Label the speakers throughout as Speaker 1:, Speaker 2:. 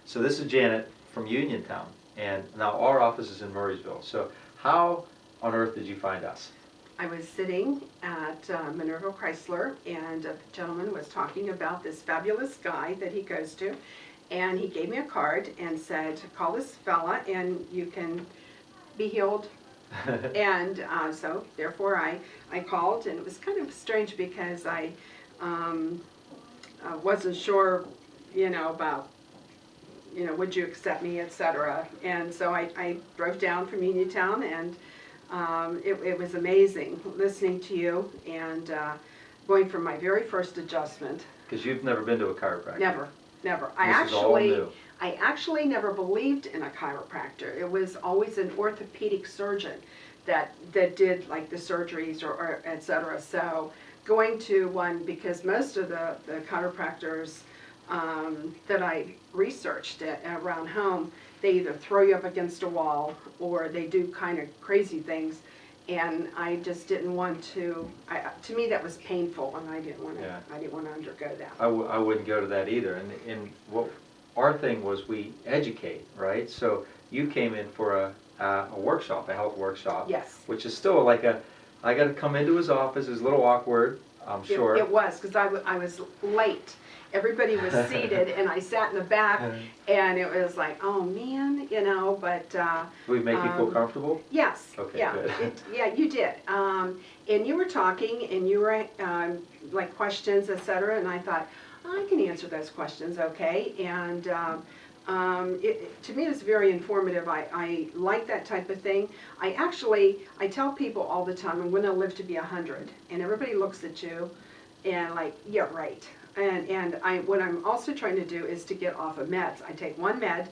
Speaker 1: So this is Janet from Uniontown, and now our office is in Murrysville. So how on earth did you find us?
Speaker 2: I was sitting at Murrysville Tressler, and the gentleman was talking about this fabulous guy that he goes to, and he gave me a card and said, call this fella and you can be healed. And so therefore I called, and it was kind of strange because I wasn't sure, about, would you accept me, etc. And so I drove down from Uniontown, and it was amazing listening to you and going from my very first adjustment.
Speaker 1: Because you've never been to a chiropractor.
Speaker 2: Never.
Speaker 1: This is all new.
Speaker 2: I actually never believed in a chiropractor. It was always an orthopedic surgeon that did like the surgeries or etc. So going to one, because most of the chiropractors that I researched around home, they either throw you up against a wall or they do kind of crazy things, and I just didn't want to. To me, that was painful, and I didn't want to.
Speaker 1: Yeah.
Speaker 2: I didn't want to undergo that.
Speaker 1: I wouldn't go to that either. And what our thing was, we educate, right? So you came in for a workshop, a health workshop.
Speaker 2: Yes.
Speaker 1: Which is still like I got to come into his office. It's a little awkward, I'm sure.
Speaker 2: It was, because I was late. Everybody was seated, and I sat in the back, and it was like, oh man, but...
Speaker 1: Do we make you feel comfortable?
Speaker 2: Yes.
Speaker 1: Okay,
Speaker 2: yeah,
Speaker 1: good.
Speaker 2: yeah, you did. And you were talking, and you were, like, questions, etc., and I thought, I can answer those questions, okay? And to me, it was very informative. I like that type of thing. I tell people all the time, I'm going to live to be 100, and everybody looks at you, and like, yeah, right. And what I'm also trying to do is to get off of meds. I take one med,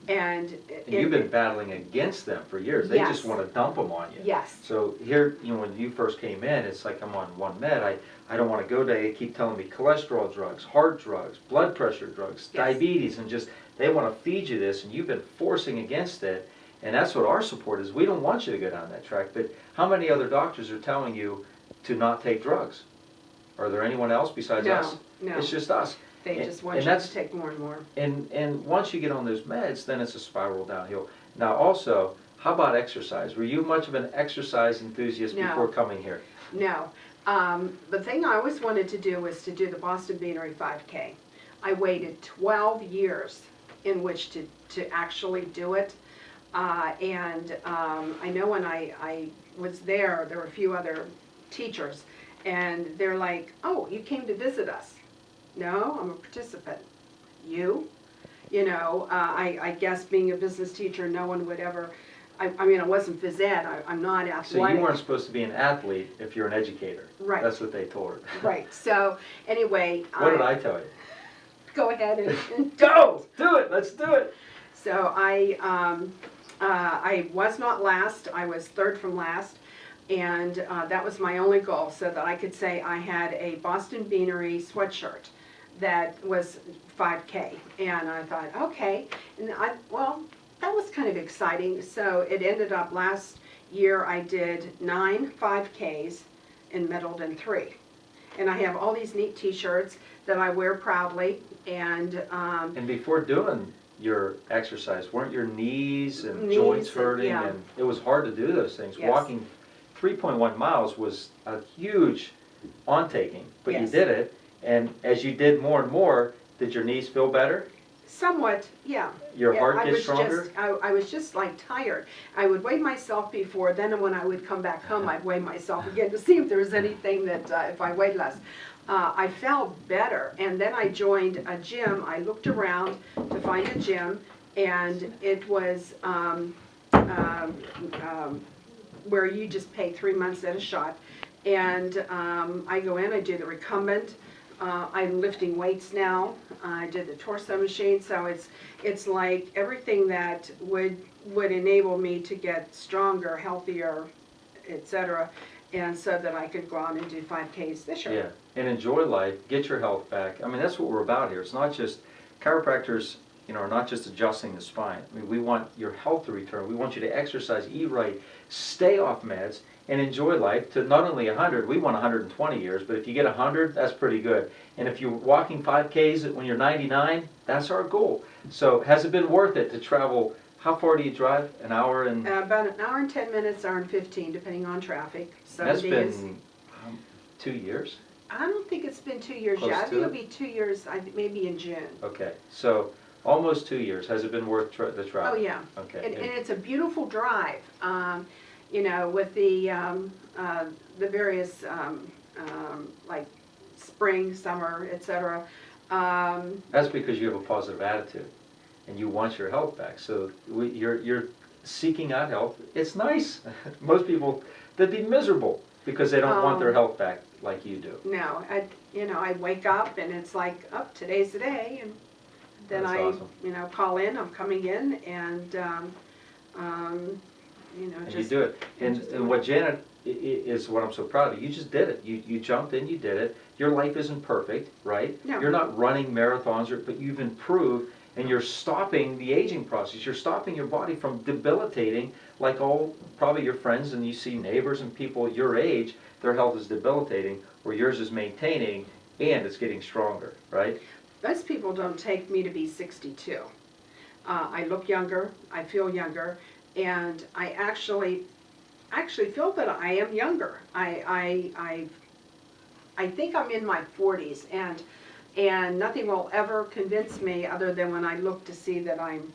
Speaker 2: and
Speaker 1: you've been battling against them for years. They
Speaker 2: yes.
Speaker 1: just want to dump them on you.
Speaker 2: Yes.
Speaker 1: So here, when you first came in, it's like I'm on one med. I don't want to go there. They keep telling me cholesterol drugs, heart drugs, blood pressure drugs,
Speaker 2: yes.
Speaker 1: diabetes, and just they want to feed you this, and you've been forcing against it. And that's what our support is. We don't want you to go down that track. But how many other doctors are telling you to not take drugs? Are there anyone else besides us?
Speaker 2: No.
Speaker 1: It's just us.
Speaker 2: They just want you to take more and more.
Speaker 1: And once you get on those meds, then it's a spiral downhill. Now also, how about exercise? Were you much of an exercise enthusiast before coming here?
Speaker 2: No. The thing I always wanted to do was to do the Boston Beanery 5K. I waited 12 years in which to actually do it. And I know when I was there were a few other teachers, and they're like, oh, you came to visit us. No, I'm a participant. You? I guess being a business teacher, no one would ever, I mean, I wasn't phys ed, I'm not athletic.
Speaker 1: So you weren't supposed to be an athlete if you're an educator.
Speaker 2: Right.
Speaker 1: That's what they told her.
Speaker 2: Right, so anyway.
Speaker 1: What did I tell you?
Speaker 2: Go ahead and
Speaker 1: go! Do it! Let's do it!
Speaker 2: So I was not last, I was third from last. And that was my only goal, so that I could say I had a Boston Beanery sweatshirt that was 5K. And I thought, okay. And well, that was kind of exciting. So it ended up last year I did 9 5Ks and medaled in 3. And I have all these neat t-shirts that I wear proudly. And
Speaker 1: before doing your exercise, weren't your knees and joints hurting?
Speaker 2: Yeah.
Speaker 1: And it was hard to do those things.
Speaker 2: Yes.
Speaker 1: Walking 3.1 miles was a huge undertaking, but
Speaker 2: yes.
Speaker 1: you did it. And as you did more and more, did your knees feel better?
Speaker 2: Somewhat, yeah.
Speaker 1: Your heart gets stronger?
Speaker 2: I was just like tired. I would weigh myself before, then when I would come back home, I'd weigh myself again to see if there was anything that, if I weighed less. I felt better, and then I joined a gym. I looked around to find a gym, and it was where you just pay 3 months at a shot. And I go in, I do the recumbent. I'm lifting weights now. I did the torso machine, so it's like everything that would enable me to get stronger, healthier, etc. And so that I could go out and do 5Ks this year.
Speaker 1: Yeah, and enjoy life, get your health back. I mean, that's what we're about here. It's not just chiropractors, are not just adjusting the spine. I mean, we want your health to return. We want you to exercise, eat right, stay off meds, and enjoy life to not only 100, we want 120 years, but if you get 100, that's pretty good. And if you're walking 5Ks when you're 99, that's our goal. So has it been worth it to travel? How far do you drive? An hour and...
Speaker 2: About an hour and 10 minutes, hour and 15, depending on traffic. Some
Speaker 1: That's
Speaker 2: days.
Speaker 1: been 2 years?
Speaker 2: I don't think it's been 2 years
Speaker 1: Close
Speaker 2: yet. I
Speaker 1: to
Speaker 2: think
Speaker 1: it?
Speaker 2: it'll be 2 years, maybe in June.
Speaker 1: Okay, so almost 2 years. Has it been worth the travel?
Speaker 2: Oh, yeah.
Speaker 1: Okay.
Speaker 2: And it's a beautiful drive, you know, with the various, like spring, summer, etc.
Speaker 1: That's because you have a positive attitude and you want your health back. So you're seeking out health. It's nice. Most people, they'd be miserable because they don't want their health back like you do.
Speaker 2: No, I wake up and it's like, oh, today's the day, and then
Speaker 1: That's awesome.
Speaker 2: call in, I'm coming in, and,
Speaker 1: And
Speaker 2: just.
Speaker 1: you do it. And what Janet is what I'm so proud of. You just did it. You jumped in, you did it. Your life isn't perfect, right?
Speaker 2: No.
Speaker 1: You're not running marathons, but you've improved and you're stopping the aging process. You're stopping your body from debilitating like all probably your friends, and you see neighbors and people your age, their health is debilitating, where yours is maintaining and it's getting stronger, right?
Speaker 2: Most people don't take me to be 62. I look younger, I feel younger, and I actually feel that I am younger. I think I'm in my 40s, and nothing will ever convince me other than when I look to see that I'm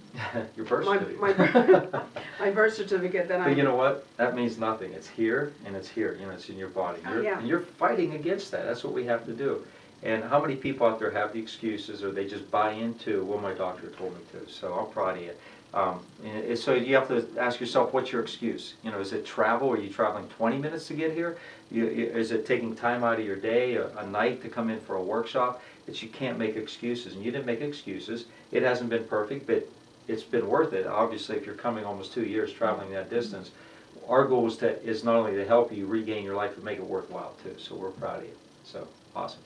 Speaker 1: Your birth certificate.
Speaker 2: my birth certificate that
Speaker 1: But
Speaker 2: I'm.
Speaker 1: you know what? That means nothing. It's here and it's here. You know, it's in your body.
Speaker 2: Oh, yeah.
Speaker 1: And you're fighting against that. That's what we have to do. And how many people out there have the excuses, or they just buy into, well, my doctor told me to. So I'm proud of you. So you have to ask yourself, what's your excuse? You know, is it travel? Are you traveling 20 minutes to get here? Is it taking time out of your day, a night to come in for a workshop? That you can't make excuses, and you didn't make excuses. It hasn't been perfect, but it's been worth it. Obviously, if you're coming almost 2 years traveling that distance, our goal is not only to help you regain your life, but make it worthwhile too. So we're proud of you. So awesome.